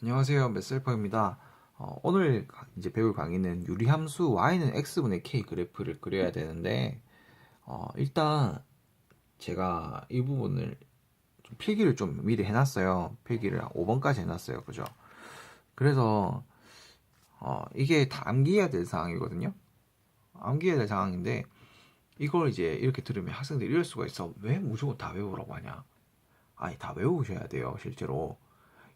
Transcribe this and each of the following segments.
안녕하세요. 메셀퍼입니다. 오늘 이제 배울 강의는 유리함수 y는 x분의 k 그래프를 그려야 되는데, 일단 제가 이 부분을 필기를 좀 미리 해놨어요. 필기를 5번까지 해놨어요. 그죠? 그래서 이게 다 암기해야 될 상황이거든요. 암기해야 될 상황인데, 이걸 이제 이렇게 들으면 학생들이 이럴 수가 있어. 왜 무조건 다 외우라고 하냐? 아니, 다 외우셔야 돼요, 실제로.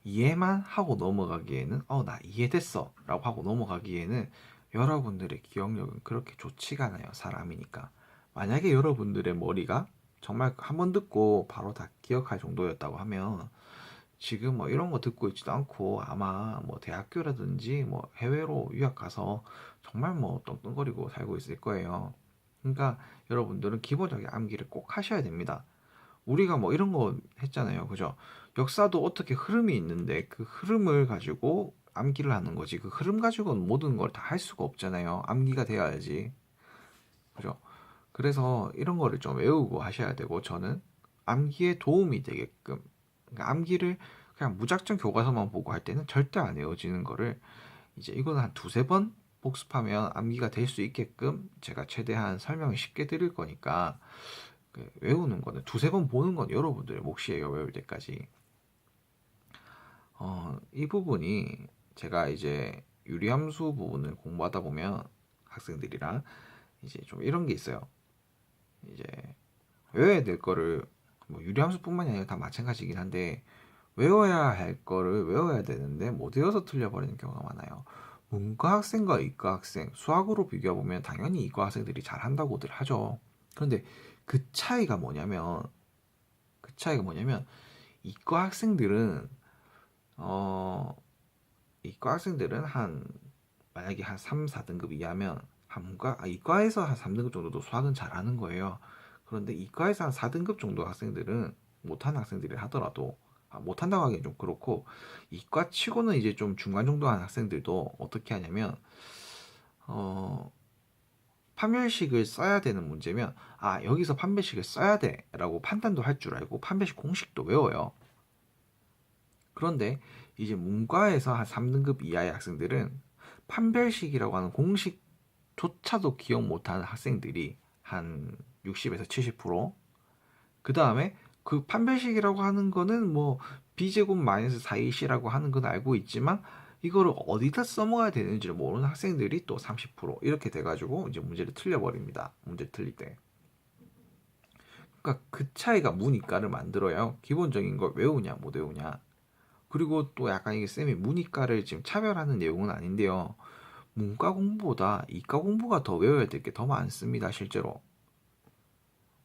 이해만 하고 넘어가기에는 나 이해됐어 라고 하고 넘어가기에는 여러분들의 기억력은 그렇게 좋지가 않아요. 사람이니까. 만약에 여러분들의 머리가 정말 한 번 듣고 바로 다 기억할 정도였다고 하면 지금 뭐 이런 거 듣고 있지도 않고 아마 뭐 대학교라든지 뭐 해외로 유학 가서 정말 뭐 떵떵거리고 살고 있을 거예요. 그러니까 여러분들은 기본적인 암기를 꼭 하셔야 됩니다. 우리가 뭐 이런 거 했잖아요. 그죠? 역사도 어떻게 흐름이 있는데 그 흐름을 가지고 암기를 하는 거지. 그 흐름 가지고는 모든 걸 다 할 수가 없잖아요. 암기가 돼야지. 그죠? 그래서 이런 거를 좀 외우고 하셔야 되고 저는 암기에 도움이 되게끔 그러니까 암기를 그냥 무작정 교과서만 보고 할 때는 절대 안 외워지는 거를 이제 이거는 한 두세 번 복습하면 암기가 될 수 있게끔 제가 최대한 설명을 쉽게 드릴 거니까 외우는 거는 두세 번 보는 건 여러분들의 몫이에요. 외울 때까지. 이 부분이 제가 이제 유리함수 부분을 공부하다 보면 학생들이랑 이제 좀 이런 게 있어요. 이제 외워야 될 거를 뭐 유리함수뿐만이 아니라 다 마찬가지긴 한데 외워야 할 거를 외워야 되는데 못 외워서 틀려버리는 경우가 많아요. 문과 학생과 이과 학생, 수학으로 비교해보면 당연히 이과 학생들이 잘한다고들 하죠. 그런데 그 차이가 뭐냐면 이과 학생들은 어 이과 학생들은 한 만약에 한 3, 4등급 이하면 이과에서 한 3등급 정도도 수학은 잘하는 거예요. 그런데 이과에서 한 4등급 정도 학생들은 못하는 학생들이 하더라도 못한다고 하기엔 좀 그렇고 이과 치고는 이제 좀 중간 정도 한 학생들도 어떻게 하냐면 어 판별식을 써야 되는 문제면 여기서 판별식을 써야 돼라고 판단도 할 줄 알고 판별식 공식도 외워요. 그런데 이제 문과에서 한 3등급 이하의 학생들은 판별식이라고 하는 공식조차도 기억 못하는 학생들이 한 60에서 70%. 그 다음에 그 판별식이라고 하는 거는 뭐 b제곱 마이너스 4ac라고 하는 건 알고 있지만 이거를 어디다 써먹어야 되는지를 모르는 학생들이 또 30% 이렇게 돼가지고 이제 문제를 틀려버립니다. 문제 틀릴 때. 그러니까 그 차이가 문이과를 만들어요. 기본적인 걸 외우냐 못 외우냐. 그리고 또 약간 이게 쌤이 문이과를 지금 차별하는 내용은 아닌데요. 문과 공부보다 이과 공부가 더 외워야 될 게 더 많습니다, 실제로.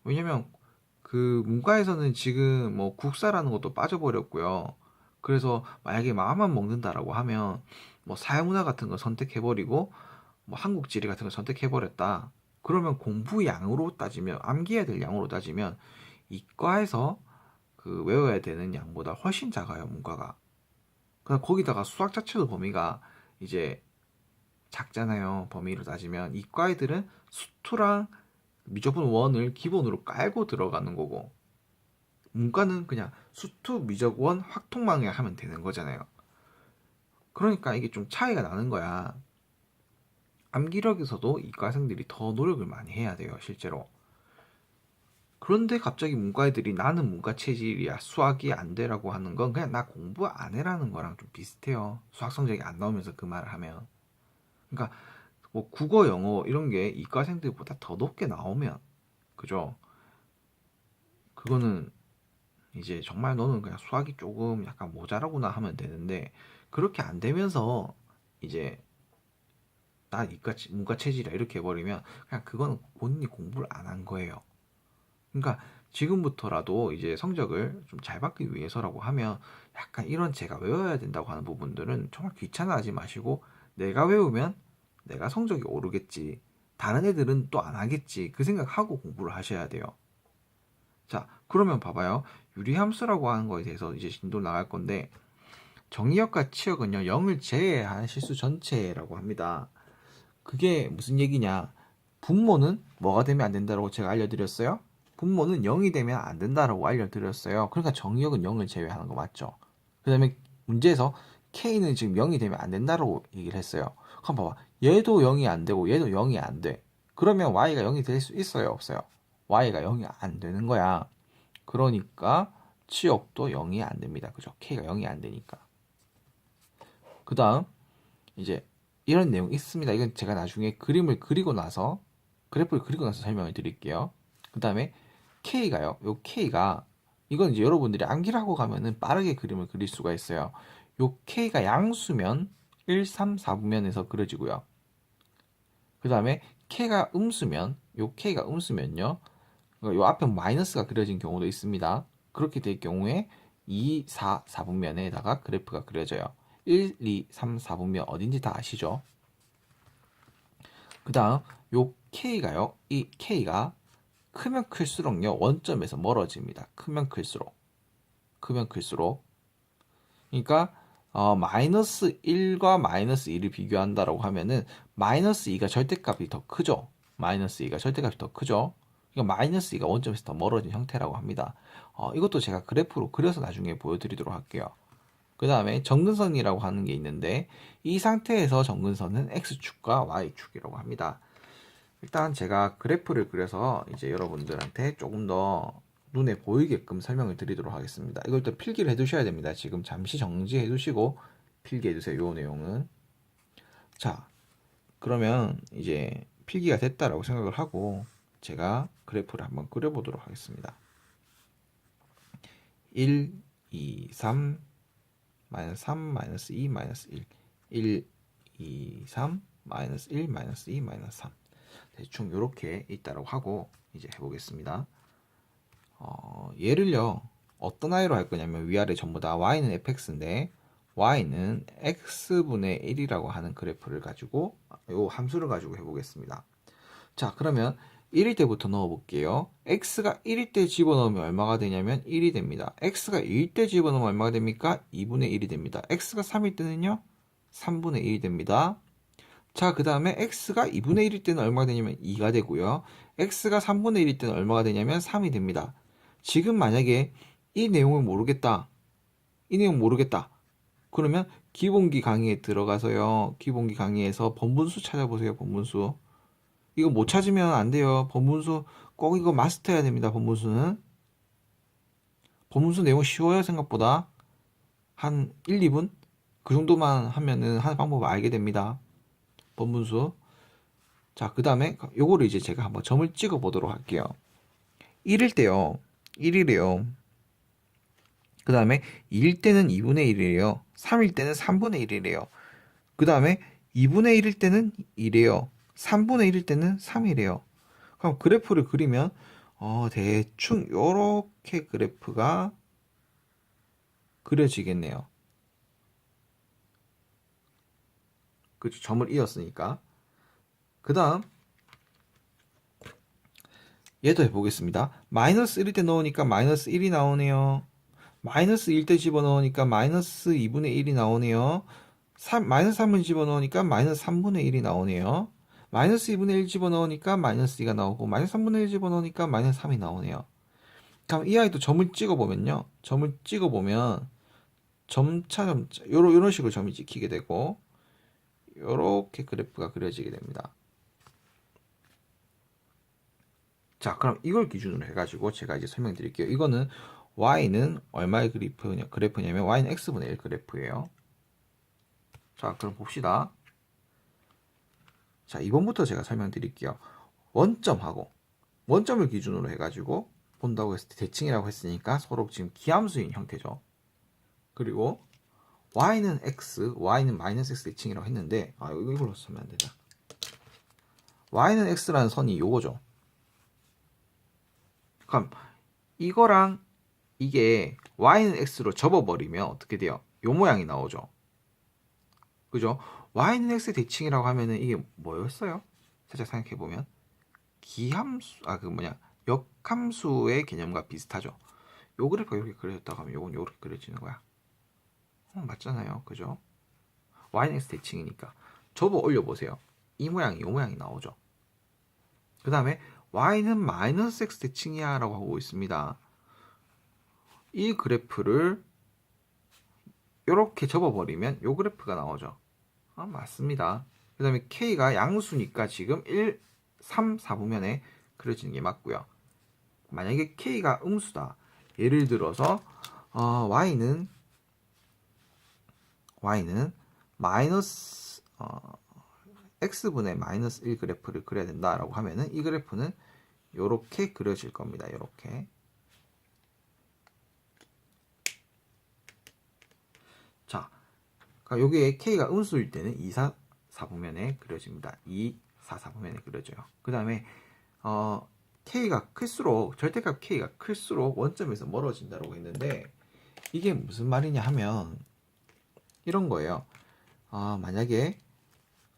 왜냐면 그 문과에서는 지금 뭐 국사라는 것도 빠져버렸고요. 그래서 만약에 마음만 먹는다라고 하면 뭐 사회문화 같은 거 선택해버리고 뭐 한국 지리 같은 거 선택해버렸다. 그러면 공부 양으로 따지면 암기해야 될 양으로 따지면 이과에서 그 외워야 되는 양보다 훨씬 작아요, 문과가. 거기다가 수학 자체도 범위가 이제 작잖아요. 범위로 따지면 이과 애들은 수투랑 미적분 원을 기본으로 깔고 들어가는 거고 문과는 그냥 수투 미적원 확통망에 하면 되는 거잖아요. 그러니까 이게 좀 차이가 나는 거야. 암기력에서도 이과생들이 더 노력을 많이 해야 돼요, 실제로. 그런데 갑자기 문과 애들이 나는 문과 체질이야, 수학이 안 되라고 하는 건 그냥 나 공부 안 해라는 거랑 좀 비슷해요. 수학 성적이 안 나오면서 그 말을 하면. 그러니까 뭐 국어, 영어 이런 게 이과생들보다 더 높게 나오면 그죠? 그거는 이제 정말 너는 그냥 수학이 조금 약간 모자라구나 하면 되는데 그렇게 안 되면서 이제 나 문과 체질이야 이렇게 해버리면 그냥 그거는 본인이 공부를 안 한 거예요. 그러니까 지금부터라도 이제 성적을 좀 잘 받기 위해서라고 하면 약간 이런 제가 외워야 된다고 하는 부분들은 정말 귀찮아하지 마시고 내가 외우면 내가 성적이 오르겠지. 다른 애들은 또 안 하겠지. 그 생각하고 공부를 하셔야 돼요. 자, 그러면 봐봐요. 유리함수라고 하는 거에 대해서 이제 진도 나갈 건데 정의역과 치역은요 0을 제외한 실수 전체라고 합니다. 그게 무슨 얘기냐? 분모는 뭐가 되면 안 된다고 제가 알려드렸어요? 분모는 0이 되면 안 된다라고 알려드렸어요. 그러니까 정의역은 0을 제외하는 거 맞죠? 그 다음에 문제에서 K는 지금 0이 되면 안 된다고 얘기를 했어요. 그럼 봐봐. 얘도 0이 안 되고 얘도 0이 안 돼. 그러면 Y가 0이 될 수 있어요, 없어요? Y가 0이 안 되는 거야. 그러니까 치역도 0이 안 됩니다. 그죠? K가 0이 안 되니까. 그 다음 이제 이런 내용 있습니다. 이건 제가 나중에 그림을 그리고 나서 그래프를 그리고 나서 설명을 드릴게요. 그 다음에 K가요. 요 K가 이건 이제 여러분들이 암기하고 가면은 빠르게 그림을 그릴 수가 있어요. 요 K가 양수면 1, 3, 4분면에서 그려지고요. 그 다음에 K가 음수면 요 K가 음수면요. 요 앞에 마이너스가 그려진 경우도 있습니다. 그렇게 될 경우에 2, 4, 4분면에다가 그래프가 그려져요. 1, 2, 3, 4분면 어딘지 다 아시죠? 그 다음 요 K가요. 이 K가 크면 클수록요. 원점에서 멀어집니다. 크면 클수록. 그러니까 마이너스 1과 마이너스 2를 비교한다라고 하면은 마이너스 2가 절대값이 더 크죠. 마이너스 2가 절대값이 더 크죠. 그러니까 마이너스 2가 원점에서 더 멀어진 형태라고 합니다. 이것도 제가 그래프로 그려서 나중에 보여드리도록 할게요. 그 다음에 정근선이라고 하는 게 있는데 이 상태에서 정근선은 X축과 Y축이라고 합니다. 일단 제가 그래프를 그려서 이제 여러분들한테 조금 더 눈에 보이게끔 설명을 드리도록 하겠습니다. 이걸 또 필기를 해두셔야 됩니다. 지금 잠시 정지해 두시고 필기해 두세요. 요 내용은. 자, 그러면 이제 필기가 됐다라고 생각을 하고 제가 그래프를 한번 그려보도록 하겠습니다. 1, 2, 3, 마이너스 3, 마이너스 2, 마이너스 1, 1, 2, 3, 마이너스 1, 마이너스 2, 마이너스 3. 대충 이렇게 있다라고 하고 이제 해보겠습니다. 얘를요 어떤 아이로 할 거냐면 위아래 전부 다 y는 fx인데 y는 x분의 1이라고 하는 그래프를 가지고 요 함수를 가지고 해보겠습니다. 자, 그러면 1일 때부터 넣어볼게요. x가 1일 때 집어넣으면 얼마가 되냐면 1이 됩니다. x가 2일 때 집어넣으면 얼마가 됩니까? 2분의 1이 됩니다. x가 3일 때는요 3분의 1이 됩니다. 자, 그 다음에 x가 2분의 1일 때는 얼마가 되냐면 2가 되고요. x가 3분의 1일 때는 얼마가 되냐면 3이 됩니다. 지금 만약에 이 내용을 모르겠다. 이 내용 모르겠다. 그러면 기본기 강의에 들어가서요. 기본기 강의에서 번분수 찾아보세요. 번분수. 이거 못 찾으면 안 돼요. 번분수 꼭 이거 마스터해야 됩니다. 번분수는. 번분수 내용 쉬워요. 생각보다. 한 1, 2분? 그 정도만 하면은 하는 방법을 알게 됩니다. 번분수. 자, 그 다음에 요거를 이제 제가 한번 점을 찍어 보도록 할게요. 1일 때요. 1이래요. 그 다음에 2일 때는 2분의 1이래요. 3일 때는 3분의 1이래요. 그 다음에 2분의 1일 때는 2래요. 3분의 1일 때는 3이래요. 그럼 그래프를 그리면 대충 요렇게 그래프가 그려지겠네요. 그렇죠. 점을 이었으니까. 그 다음 얘도 해보겠습니다. 마이너스 1일 때 넣으니까 마이너스 1이 나오네요. 마이너스 1 때 집어넣으니까 마이너스 2분의 1이 나오네요. 마이너스 3을 집어넣으니까 마이너스 3분의 1이 나오네요. 마이너스 2분의 1 집어넣으니까 마이너스 2가 나오고 마이너스 3분의 1 집어넣으니까 마이너스 3이 나오네요. 그럼 이 아이도 점을 찍어보면요. 점을 찍어보면 점차 요런 식으로 점이 찍히게 되고 요렇게 그래프가 그려지게 됩니다. 자, 그럼 이걸 기준으로 해가지고 제가 이제 설명드릴게요. 이거는 y는 얼마의 그래프냐면 y는 x분의 1 그래프예요. 자, 그럼 봅시다. 자, 이번부터 제가 설명드릴게요. 원점을 기준으로 해가지고 본다고 했을 때 대칭이라고 했으니까 서로 지금 기함수인 형태죠. 그리고 y는 x, y는 마이너스 x 대칭이라고 했는데 이걸로 쓰면 안 되죠. y는 x라는 선이 요거죠. 그럼 이거랑 이게 y는 x로 접어버리면 어떻게 돼요? 요 모양이 나오죠. 그죠? y는 x 대칭이라고 하면은 이게 뭐였어요? 살짝 생각해보면 기함수, 역함수의 개념과 비슷하죠. 요 그래프가 이렇게 그려졌다고 하면 요건 이렇게 그려지는 거야. 맞잖아요. 그죠? y는 x 대칭이니까 접어 올려보세요. 이 모양이 요 모양이 나오죠. 그 다음에 y는 마이너스 x 대칭이야 라고 하고 있습니다. 이 그래프를 이렇게 접어버리면 요 그래프가 나오죠. 맞습니다. 그 다음에 K가 양수니까 지금 1, 3, 4분면에 그려지는 게 맞고요. 만약에 K가 음수다. 예를 들어서 Y는 마이너스 X분의 마이너스 1 그래프를 그려야 된다라고 하면은 이 그래프는 요렇게 그려질 겁니다. 요렇게. 자, 그러니까 여기에 K가 음수일 때는 2, 4, 4분면에 그려집니다. 2, 4, 4분면에 그려져요. 그 다음에 K가 클수록 절대값 K가 클수록 원점에서 멀어진다고 했는데 이게 무슨 말이냐 하면 이런 거예요. 만약에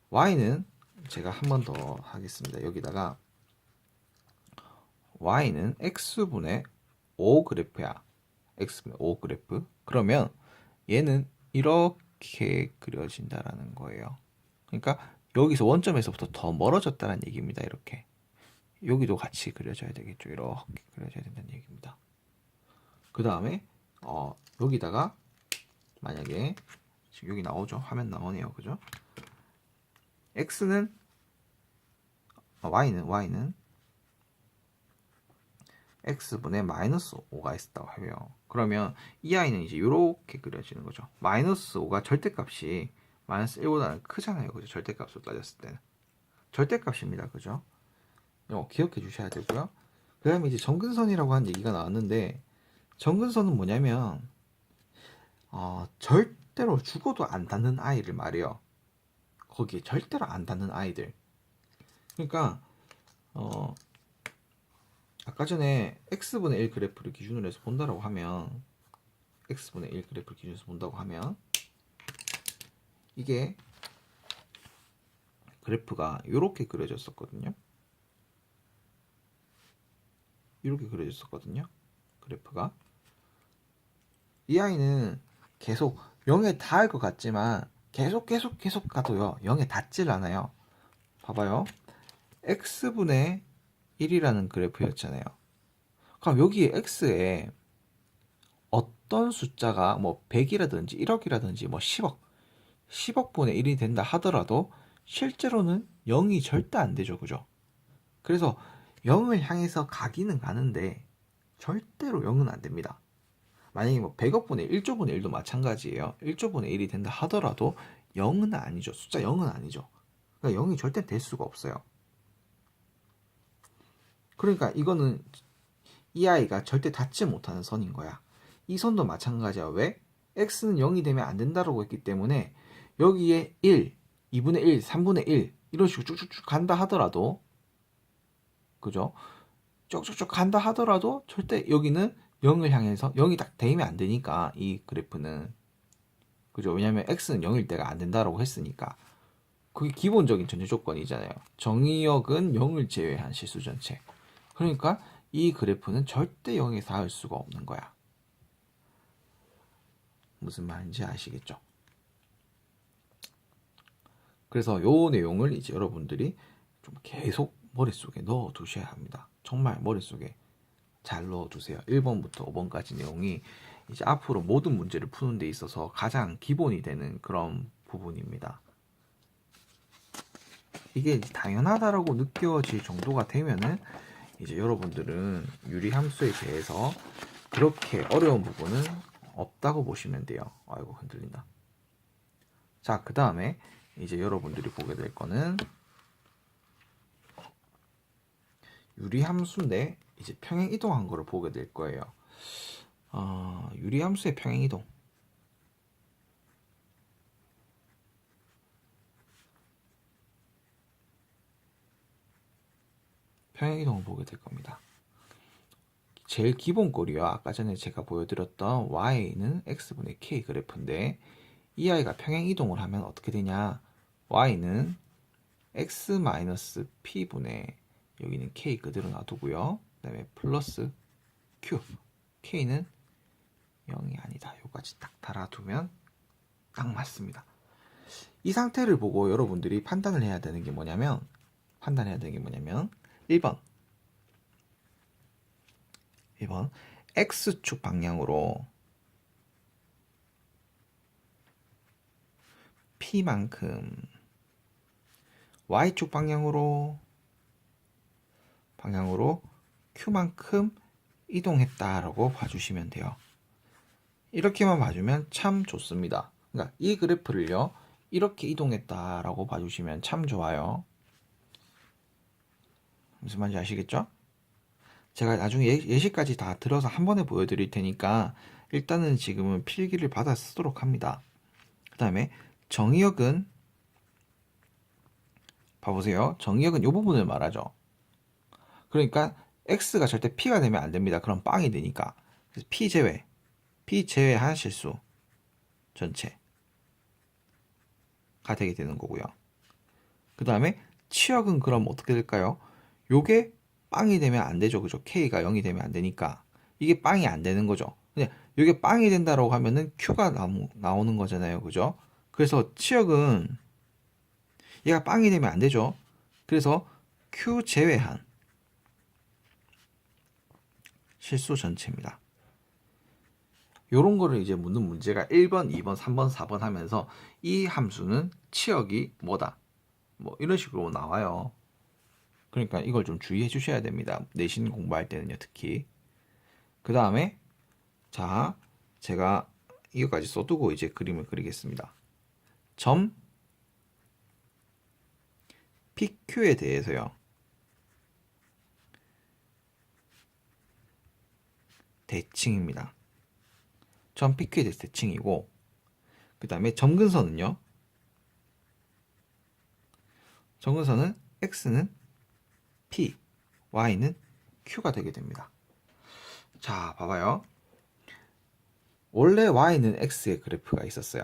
Y는 제가 한 번 더 하겠습니다. 여기다가 Y는 X분의 5 그래프야. X분의 5 그래프. 그러면 얘는 이렇게 그려진다라는 거예요. 그러니까 여기서 원점에서부터 더 멀어졌다는 얘기입니다. 이렇게. 여기도 같이 그려져야 되겠죠. 이렇게 그려져야 된다는 얘기입니다. 그 다음에 여기다가 만약에 지금 여기 나오죠. 화면 나오네요. 그죠? X는 Y는 X분의 마이너스 5가 있었다고 해요. 그러면 이 아이는 이제 이렇게 그려지는 거죠. 마이너스 5가 절대값이 마이너스 1보다는 크잖아요. 그죠? 절대값으로 따졌을 때는. 절대값입니다. 그죠? 기억해 주셔야 되고요. 그 다음에 이제 정근선이라고 한 얘기가 나왔는데 정근선은 뭐냐면 절대로 죽어도 안 닿는 아이를 말해요. 거기에 절대로 안 닿는 아이들. 그러니까 아까 전에 x분의 1 그래프를 기준으로 해서 본다라고 하면 x분의 1 그래프를 기준으로 해서 본다고 하면 이게 그래프가 이렇게 그려졌었거든요. 이렇게 그려졌었거든요. 그래프가 이 아이는 계속 0에 닿을 것 같지만 계속 가도요 0에 닿질 않아요. 봐봐요. x분의 1이라는 그래프였잖아요. 그럼 여기 x에 어떤 숫자가 뭐 100이라든지 1억이라든지 뭐 10억분의 1이 된다 하더라도 실제로는 0이 절대 안 되죠. 그죠? 그래서 0을 향해서 가기는 가는데 절대로 0은 안 됩니다. 만약에 뭐 100억분의 1조분의 1도 마찬가지예요. 1조분의 1이 된다 하더라도 0은 아니죠. 숫자 0은 아니죠. 그러니까 0이 절대 될 수가 없어요. 그러니까 이거는 이 아이가 절대 닿지 못하는 선인 거야. 이 선도 마찬가지야. 왜? x는 0이 되면 안 된다고 했기 때문에 여기에 1, 2분의 1, 3분의 1 이런 식으로 쭉쭉쭉 간다 하더라도 그죠? 쭉쭉쭉 간다 하더라도 절대 여기는 0을 향해서 0이 딱 대면 안 되니까 이 그래프는 그죠? 왜냐면 x는 0일 때가 안 된다라고 했으니까 그게 기본적인 전제 조건이잖아요. 정의역은 0을 제외한 실수 전체. 그러니까 이 그래프는 절대 0에 닿을 수가 없는 거야. 무슨 말인지 아시겠죠? 그래서 요 내용을 이제 여러분들이 좀 계속 머릿속에 넣어 두셔야 합니다. 정말 머릿속에 잘 넣어 두세요. 1번부터 5번까지 내용이 이제 앞으로 모든 문제를 푸는 데 있어서 가장 기본이 되는 그런 부분입니다. 이게 당연하다라고 느껴질 정도가 되면은 이제 여러분들은 유리함수에 대해서 그렇게 어려운 부분은 없다고 보시면 돼요. 아이고 흔들린다. 자, 그 다음에 이제 여러분들이 보게 될 거는 유리함수인데 이제 평행 이동한 거를 보게 될 거예요. 유리함수의 평행 이동. 평행 이동을 보게 될 겁니다. 제일 기본 꼴이요. 아까 전에 제가 보여드렸던 y는 x분의 k 그래프인데 이 아이가 평행 이동을 하면 어떻게 되냐? y는 x-p분의 여기는 k 그대로 놔두고요. 그 다음에 플러스 q k는 0이 아니다. 요까지 딱 달아두면 딱 맞습니다. 이 상태를 보고 여러분들이 판단을 해야 되는 게 뭐냐면 1번 x축 방향으로 P만큼 Y축 방향으로 Q만큼 이동했다라고 봐주시면 돼요. 이렇게만 봐주면 참 좋습니다. 그러니까 이 그래프를요, 이렇게 이동했다라고 봐주시면 참 좋아요. 무슨 말인지 아시겠죠? 제가 나중에 예시까지 다 들어서 한 번에 보여드릴 테니까 일단은 지금은 필기를 받아 쓰도록 합니다. 그 다음에 정의역은 봐보세요. 정의역은 이 부분을 말하죠. 그러니까 x가 절대 p가 되면 안 됩니다. 그럼 빵이 되니까. 그래서 p 제외한 실수 전체가 되게 되는 거고요. 그 다음에 치역은 그럼 어떻게 될까요? 요게 빵이 되면 안 되죠. 그죠? k가 0이 되면 안 되니까 이게 빵이 안 되는 거죠. 근데 이게 빵이 된다라고 하면은 q가 나오는 거잖아요. 그죠? 그래서 치역은 얘가 빵이 되면 안 되죠. 그래서 q 제외한 실수 전체입니다. 요런 거를 이제 묻는 문제가 1번, 2번, 3번, 4번 하면서 이 함수는 치역이 뭐다. 뭐 이런 식으로 나와요. 그러니까 이걸 좀 주의해 주셔야 됩니다. 내신 공부할 때는요, 특히. 그 다음에 자, 제가 이거까지 써두고 이제 그림을 그리겠습니다. 점 PQ에 대해서요. 대칭입니다. 점 PQ에 대해서 대칭이고, 그 다음에 점근선은요. 점근선은 X는 P, Y는 Q가 되게 됩니다. 자, 봐봐요. 원래 Y는 X의 그래프가 있었어요.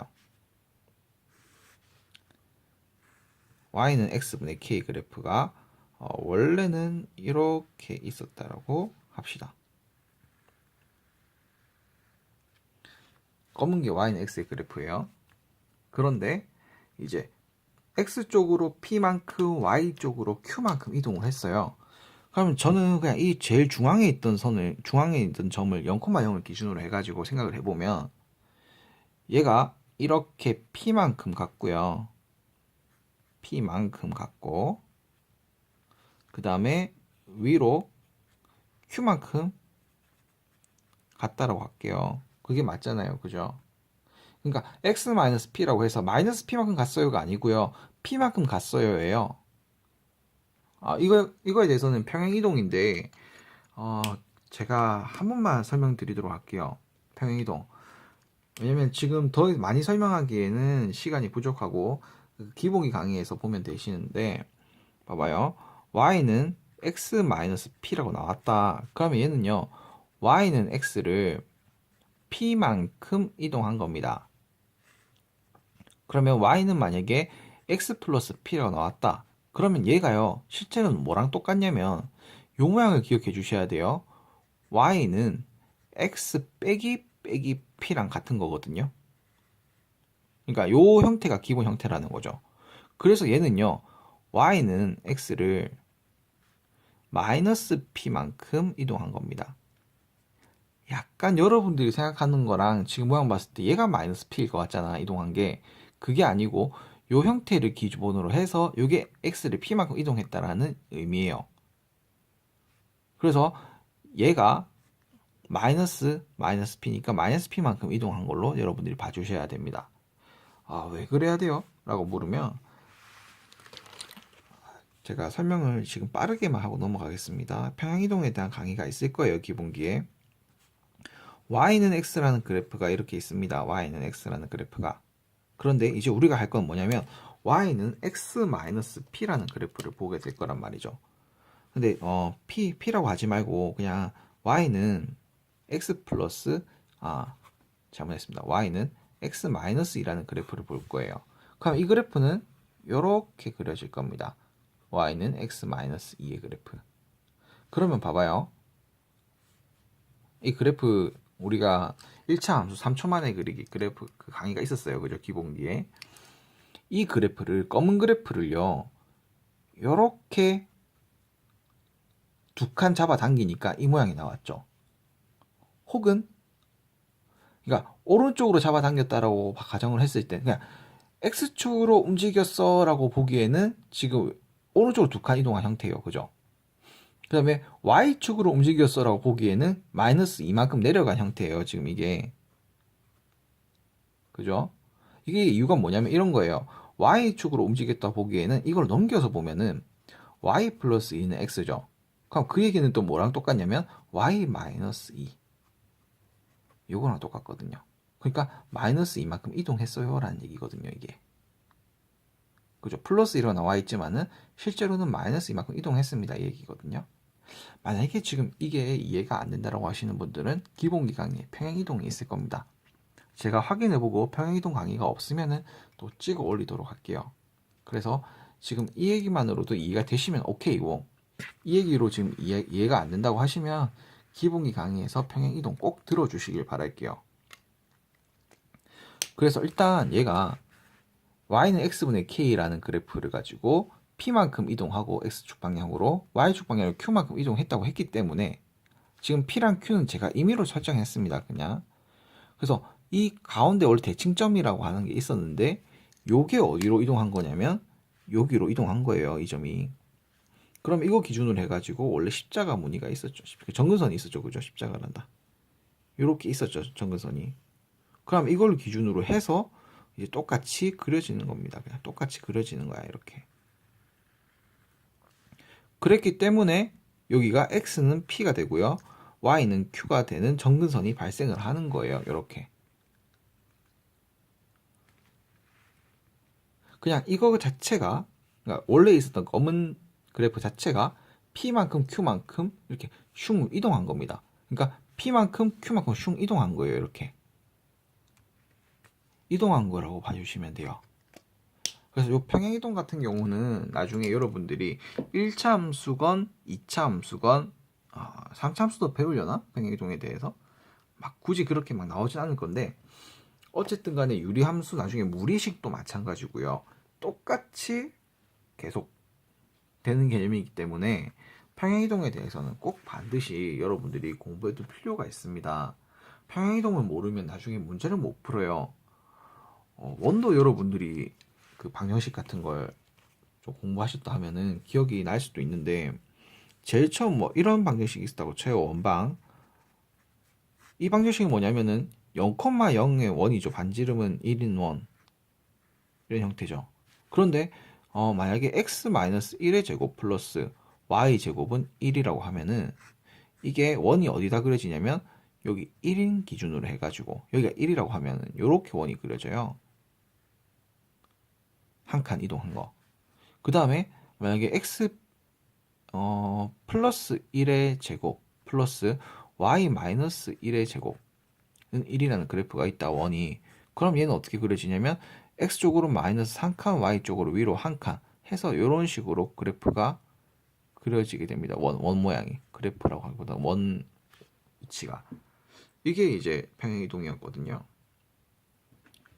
Y는 X분의 K 그래프가 원래는 이렇게 있었다라고 합시다. 검은 게 Y는 X의 그래프예요. 그런데 이제 X쪽으로 P만큼 Y쪽으로 Q만큼 이동을 했어요. 그러면 저는 그냥 이 제일 중앙에 있던 점을 0,0을 기준으로 해가지고 생각을 해보면 얘가 이렇게 P만큼 갔고요. P만큼 갔고 그 다음에 위로 Q만큼 갔다라고 할게요. 그게 맞잖아요. 그죠? 그러니까 X-P라고 해서 마이너스 P만큼 갔어요가 아니고요. P만큼 갔어요예요. 이거에 대해서는 평행이동인데 제가 한 번만 설명드리도록 할게요. 평행이동. 왜냐면 지금 더 많이 설명하기에는 시간이 부족하고 기본기 강의에서 보면 되시는데 봐봐요. y는 x-p라고 나왔다. 그러면 얘는요. y는 x를 p만큼 이동한 겁니다. 그러면 y는 만약에 x 플러스 p라고 나왔다. 그러면 얘가요. 실제로는 뭐랑 똑같냐면 요 모양을 기억해 주셔야 돼요. y는 x 빼기 p랑 같은 거거든요. 그러니까 요 형태가 기본 형태라는 거죠. 그래서 얘는요. y는 x를 마이너스 p만큼 이동한 겁니다. 약간 여러분들이 생각하는 거랑 지금 모양 봤을 때 얘가 마이너스 p일 것 같잖아. 이동한 게. 그게 아니고 요 형태를 기본으로 해서 요게 x를 p만큼 이동했다라는 의미예요. 그래서 얘가 마이너스 p니까 마이너스 p만큼 이동한 걸로 여러분들이 봐주셔야 됩니다. 왜 그래야 돼요? 라고 물으면 제가 설명을 지금 빠르게만 하고 넘어가겠습니다. 평행이동에 대한 강의가 있을 거예요. 기본기에. y는 x라는 그래프가 이렇게 있습니다. y는 x라는 그래프가. 그런데 이제 우리가 할 건 뭐냐면 y는 x-p라는 그래프를 보게 될 거란 말이죠. 근데 p라고 하지 말고 그냥 y는 x 플러스 잘못했습니다. y는 x-2라는 그래프를 볼 거예요. 그럼 이 그래프는 이렇게 그려질 겁니다. y는 x-2의 그래프. 그러면 봐봐요. 이 그래프 우리가 1차 함수 3초 만에 그리기 그래프 그 강의가 있었어요. 그죠? 기본기에. 이 그래프를 검은 그래프를요. 이렇게 두 칸 잡아 당기니까 이 모양이 나왔죠. 혹은 그러니까 오른쪽으로 잡아 당겼다라고 가정을 했을 때 그냥 X축으로 움직였어 라고 보기에는 지금 오른쪽으로 두 칸 이동한 형태예요. 그죠? 그 다음에 Y축으로 움직였어 라고 보기에는 마이너스 이만큼 내려간 형태예요. 지금 이게. 그죠? 이게 이유가 뭐냐면 이런 거예요. Y축으로 움직였다 보기에는 이걸 넘겨서 보면은 Y 플러스 2는 X죠. 그럼 그 얘기는 또 뭐랑 똑같냐면 Y 마이너스 2. 요거랑 똑같거든요. 그러니까 마이너스 이만큼 이동했어요 라는 얘기거든요. 이게. 그죠? 플러스 1로 나와 있지만은 실제로는 마이너스 이만큼 이동했습니다. 이 얘기거든요. 만약에 지금 이게 이해가 안 된다라고 하시는 분들은 기본기 강의에 평행이동이 있을 겁니다. 제가 확인해보고 평행이동 강의가 없으면은 또 찍어 올리도록 할게요. 그래서 지금 이 얘기만으로도 이해가 되시면 오케이고, 이 얘기로 지금 이해가 안 된다고 하시면 기본기 강의에서 평행이동 꼭 들어주시길 바랄게요. 그래서 일단 얘가 y는 x분의 k라는 그래프를 가지고 p만큼 이동하고 x축 방향으로 y축 방향으로 q만큼 이동했다고 했기 때문에 지금 p랑 q는 제가 임의로 설정했습니다. 그냥. 그래서 이 가운데 원래 대칭점이라고 하는 게 있었는데 요게 어디로 이동한 거냐면 여기로 이동한 거예요. 이 점이. 그럼 이거 기준으로 해가지고 원래 십자가 무늬가 있었죠. 정근선이 있었죠. 그죠? 십자가란다. 요렇게 있었죠. 정근선이. 그럼 이걸 기준으로 해서 이제 똑같이 그려지는 겁니다. 그냥 똑같이 그려지는 거야. 이렇게. 그랬기 때문에 여기가 x는 p가 되고요. y는 q가 되는 정근선이 발생을 하는 거예요. 이렇게. 그냥 이거 자체가, 그러니까 원래 있었던 검은 그래프 자체가 p만큼 q만큼 이렇게 슝 이동한 겁니다. 그러니까 p만큼 q만큼 슝 이동한 거예요. 이렇게. 이동한 거라고 봐주시면 돼요. 그래서 이 평행이동 같은 경우는 나중에 여러분들이 1차 함수건, 2차 함수건, 3차 함수도 배우려나? 평행이동에 대해서? 막 굳이 그렇게 막 나오진 않을 건데, 어쨌든 간에 유리함수 나중에 무리식도 마찬가지고요. 똑같이 계속 되는 개념이기 때문에 평행이동에 대해서는 꼭 반드시 여러분들이 공부해둘 필요가 있습니다. 평행이동을 모르면 나중에 문제를 못 풀어요. 원도 여러분들이 그 방정식 같은 걸 좀 공부하셨다 하면은 기억이 날 수도 있는데, 제일 처음 뭐 이런 방정식이 있었다고 쳐요. 원방. 이 방정식이 뭐냐면은 0,0의 원이죠. 반지름은 1인 원. 이런 형태죠. 그런데 만약에 x-1의 제곱 플러스 y 제곱은 1이라고 하면은 이게 원이 어디다 그려지냐면 여기 1인 기준으로 해가지고 여기가 1이라고 하면은 이렇게 원이 그려져요. 한 칸 이동한 거. 그 다음에 만약에 x 플러스 1의 제곱 플러스 y 마이너스 1의 제곱은 1이라는 그래프가 있다. 원이. 그럼 얘는 어떻게 그려지냐면 x쪽으로 마이너스 3칸, y쪽으로 위로 한 칸 해서 이런 식으로 그래프가 그려지게 됩니다. 원 모양이. 그래프라고 하기보다 원 위치가. 이게 이제 평행이동이었거든요.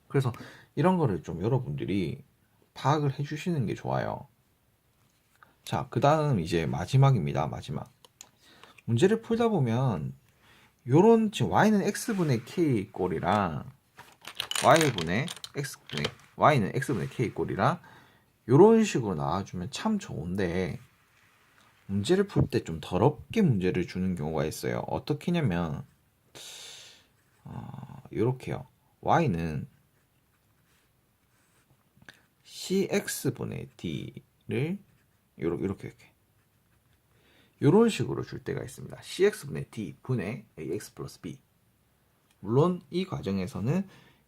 그래서 이런 거를 좀 여러분들이 파악을 해주시는 게 좋아요. 자, 그 다음 이제 마지막입니다. 마지막. 문제를 풀다 보면 요런 지금 y는 x분의 k 꼴이랑 y는 x분의 k 꼴이랑 요런 식으로 나와주면 참 좋은데, 문제를 풀 때 좀 더럽게 문제를 주는 경우가 있어요. 어떻게 냐면 요렇게요. y는 cx분의 d를 이렇게 이런 식으로 줄 때가 있습니다. cx분의 d 분의 ax 플러스 b. 물론 이 과정에서는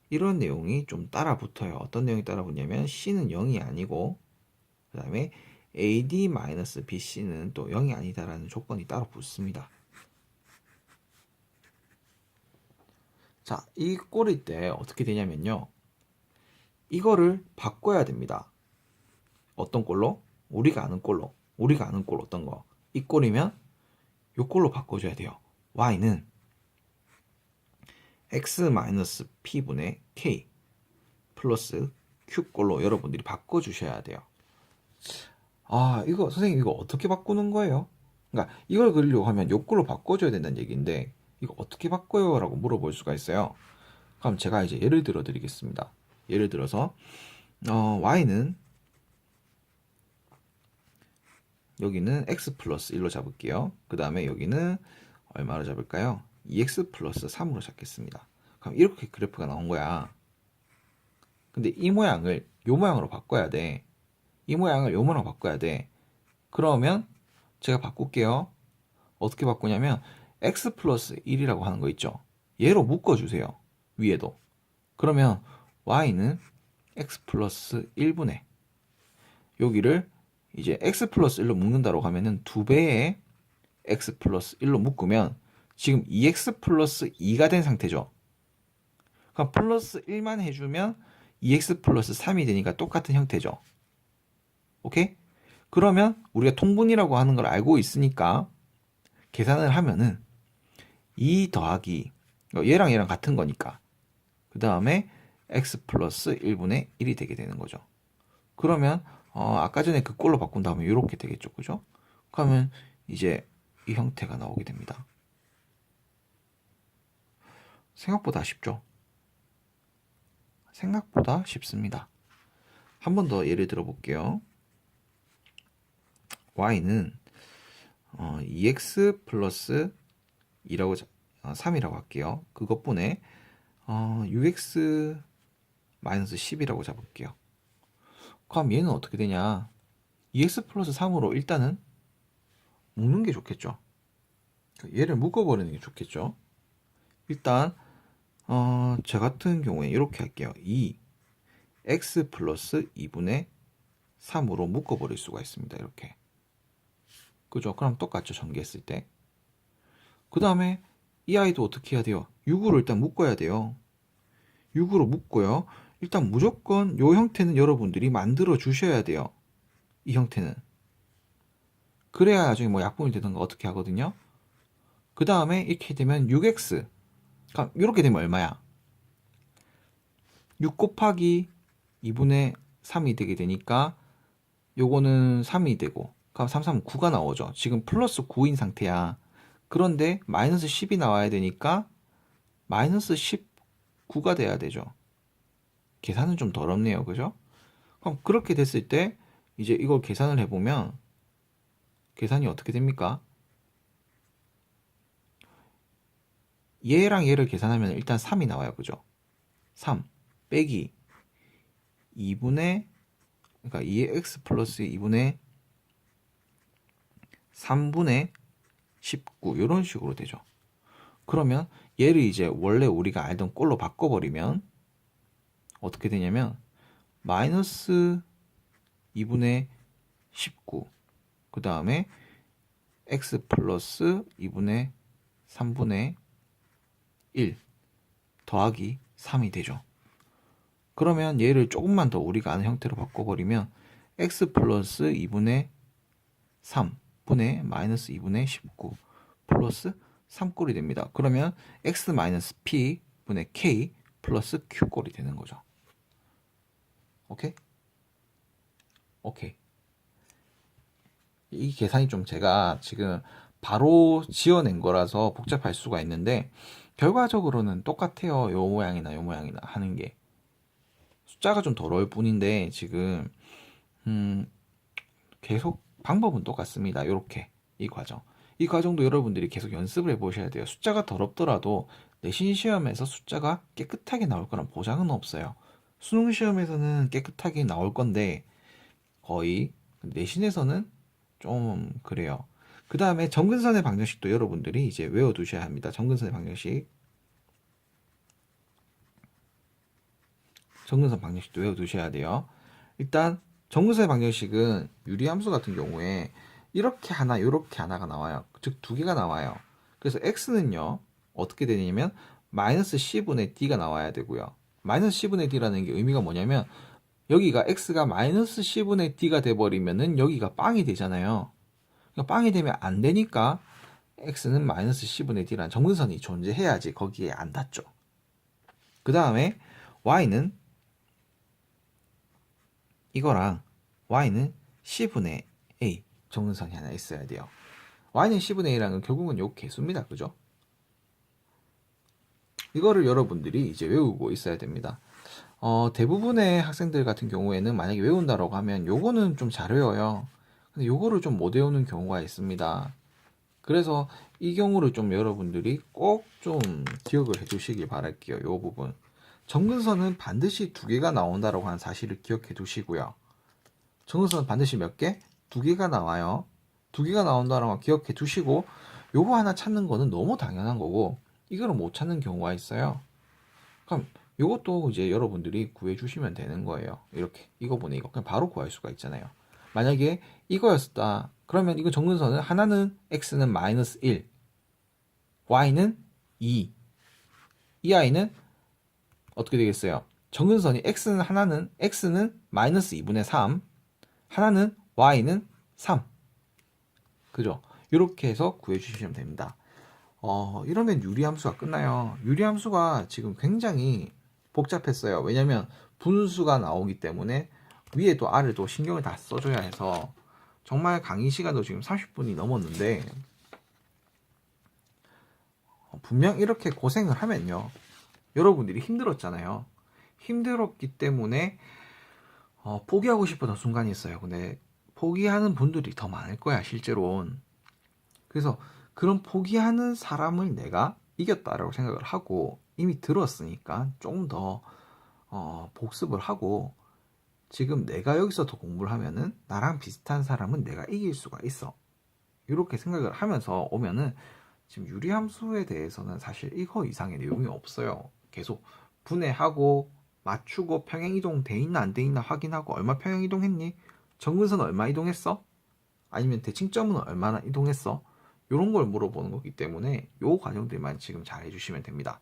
이런 내용이 좀 따라 붙어요. 어떤 내용이 따라 붙냐면 c는 0이 아니고 그 다음에 ad-bc는 또 0이 아니다라는 조건이 따로 붙습니다. 자, 이 꼴일 때 어떻게 되냐면요. 이거를 바꿔야 됩니다. 어떤 꼴로? 우리가 아는 꼴로. 우리가 아는 꼴 어떤 거? 이 꼴이면 이 꼴로 바꿔줘야 돼요. y는 x-p분의 k 플러스 q 꼴로 여러분들이 바꿔주셔야 돼요. 이거 선생님 이거 어떻게 바꾸는 거예요? 그러니까 이걸 그리려고 하면 이 꼴로 바꿔줘야 된다는 얘기인데 이거 어떻게 바꿔요? 라고 물어볼 수가 있어요. 그럼 제가 이제 예를 들어 드리겠습니다. 예를 들어서 y는 여기는 x 플러스 1로 잡을게요. 그 다음에 여기는 얼마로 잡을까요? 2x 플러스 3으로 잡겠습니다. 그럼 이렇게 그래프가 나온 거야. 근데 이 모양을 요 모양으로 바꿔야 돼. 이 모양을 요 모양으로 바꿔야 돼. 그러면 제가 바꿀게요. 어떻게 바꾸냐면 x 플러스 1이라고 하는 거 있죠. 얘로 묶어주세요. 위에도. 그러면 y는 x 플러스 1분의 여기를 이제 x 플러스 1로 묶는다고 하면은 2배의 x 플러스 1로 묶으면 지금 2x 플러스 2가 된 상태죠. 그럼 플러스 1만 해주면 2x 플러스 3이 되니까 똑같은 형태죠. 오케이? 그러면 우리가 통분이라고 하는 걸 알고 있으니까 계산을 하면은 2 더하기 얘랑 얘랑 같은 거니까 그 다음에 x 플러스 1분의 1이 되게 되는 거죠. 그러면 아까 전에 그 꼴로 바꾼 다음에 이렇게 되겠죠. 그죠? 그러면 이제 이 형태가 나오게 됩니다. 생각보다 쉽죠? 생각보다 쉽습니다. 한 번 더 예를 들어 볼게요. y는 2x 플러스 3이라고 할게요. 그것분에 6x 마이너스 10이라고 잡을게요. 그럼 얘는 어떻게 되냐? 2x 플러스 3으로 일단은 묶는 게 좋겠죠. 얘를 묶어버리는 게 좋겠죠. 일단 저 같은 경우에 이렇게 할게요. 2x 플러스 2분의 3으로 묶어버릴 수가 있습니다. 이렇게. 그죠? 그럼 똑같죠. 전개했을 때. 그 다음에 이 아이도 어떻게 해야 돼요? 6으로 일단 묶어야 돼요. 6으로 묶고요. 일단 무조건 이 형태는 여러분들이 만들어 주셔야 돼요. 이 형태는. 그래야 나중에 뭐 약분이 되든가 어떻게 하거든요. 그 다음에 이렇게 되면 6x. 그럼 이렇게 되면 얼마야? 6 곱하기 2분의 3이 되게 되니까 요거는 3이 되고 그럼 3, 3, 9가 나오죠. 지금 플러스 9인 상태야. 그런데 마이너스 10이 나와야 되니까 마이너스 19가 돼야 되죠. 계산은 좀 더럽네요. 그죠? 그럼 그렇게 됐을 때 이제 이걸 계산을 해보면 계산이 어떻게 됩니까? 얘랑 얘를 계산하면 일단 3이 나와요. 그죠? 3 빼기 2분의 그러니까 2x 플러스 2분의 3분의 19 이런 식으로 되죠. 그러면 얘를 이제 원래 우리가 알던 꼴로 바꿔버리면 어떻게 되냐면 마이너스 2분의 19 그 다음에 x 플러스 2분의 3분의 1 더하기 3이 되죠. 그러면 얘를 조금만 더 우리가 아는 형태로 바꿔버리면 x 플러스 2분의 3분의 마이너스 2분의 19 플러스 3꼴이 됩니다. 그러면 x 마이너스 p분의 k 플러스 q꼴이 되는 거죠. 오케이? 오케이. 이 계산이 좀 제가 지금 바로 지어낸 거라서 복잡할 수가 있는데 결과적으로는 똑같아요. 요 모양이나 요 모양이나 하는 게 숫자가 좀 더러울 뿐인데 지금 계속 방법은 똑같습니다. 요렇게 이 과정도 여러분들이 계속 연습을 해보셔야 돼요. 숫자가 더럽더라도 내신 시험에서 숫자가 깨끗하게 나올 거란 보장은 없어요. 수능 시험에서는 깨끗하게 나올 건데 거의 내신에서는 좀 그래요. 그 다음에 정근선의 방정식도 여러분들이 이제 외워두셔야 합니다. 정근선의 방정식. 정근선 방정식도 외워두셔야 돼요. 일단 정근선의 방정식은 유리함수 같은 경우에 이렇게 하나 이렇게 하나가 나와요. 즉 두 개가 나와요. 그래서 x는요 어떻게 되냐면 마이너스 c분의 d가 나와야 되고요. 마이너스 c분의 d라는 게 의미가 뭐냐면 여기가 x가 마이너스 c분의 d가 돼버리면은 여기가 빵이 되잖아요. 그러니까 빵이 되면 안 되니까 x는 마이너스 c분의 d라는 정근선이 존재해야지 거기에 안 닿죠. 그 다음에 y는 이거랑 y는 c분의 a 정근선이 하나 있어야 돼요. y는 c분의 a라는 건 결국은 요 개수입니다. 그죠? 이거를 여러분들이 이제 외우고 있어야 됩니다. 대부분의 학생들 같은 경우에는 만약에 외운다라고 하면 요거는 좀 잘 외워요. 근데 요거를 좀 못 외우는 경우가 있습니다. 그래서 이 경우를 좀 여러분들이 꼭 좀 기억을 해 두시길 바랄게요. 요 부분. 정근선은 반드시 두 개가 나온다라고 하는 사실을 기억해 두시고요. 정근선은 반드시 몇 개? 두 개가 나와요. 두 개가 나온다는 거 기억해 두시고 요거 하나 찾는 거는 너무 당연한 거고 이거를 못 찾는 경우가 있어요. 그럼 요것도 이제 여러분들이 구해 주시면 되는 거예요. 이렇게 이거분의 이거 그냥 바로 구할 수가 있잖아요. 만약에 이거였다. 그러면 이거 정근선은 하나는 x는 마이너스 1, y는 2. 이 아이는 어떻게 되겠어요? 정근선이 x는 마이너스 2분의 3, 하나는 y는 3. 그죠? 이렇게 해서 구해 주시면 됩니다. 이러면 유리함수가 끝나요. 유리함수가 지금 굉장히 복잡했어요. 왜냐면 분수가 나오기 때문에 위에도 아래도 신경을 다 써줘야 해서 정말 강의 시간도 지금 30분이 넘었는데 분명 이렇게 고생을 하면요. 여러분들이 힘들었잖아요. 힘들었기 때문에 포기하고 싶었던 순간이 있어요. 근데 포기하는 분들이 더 많을 거야, 실제로는. 그래서 그런 포기하는 사람을 내가 이겼다라고 생각을 하고 이미 들었으니까 조금 더 복습을 하고 지금 내가 여기서 더 공부를 하면은 나랑 비슷한 사람은 내가 이길 수가 있어. 이렇게 생각을 하면서 오면은 지금 유리함수에 대해서는 사실 이거 이상의 내용이 없어요. 계속 분해하고 맞추고 평행이동 돼 있나 안 돼 있나 확인하고 얼마 평행이동했니? 정근선 얼마 이동했어? 아니면 대칭점은 얼마나 이동했어? 이런 걸 물어보는 거기 때문에 요 과정들만 지금 잘 해주시면 됩니다.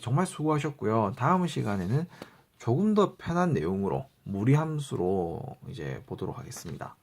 정말 수고하셨고요. 다음 시간에는 조금 더 편한 내용으로 무리함수로 이제 보도록 하겠습니다.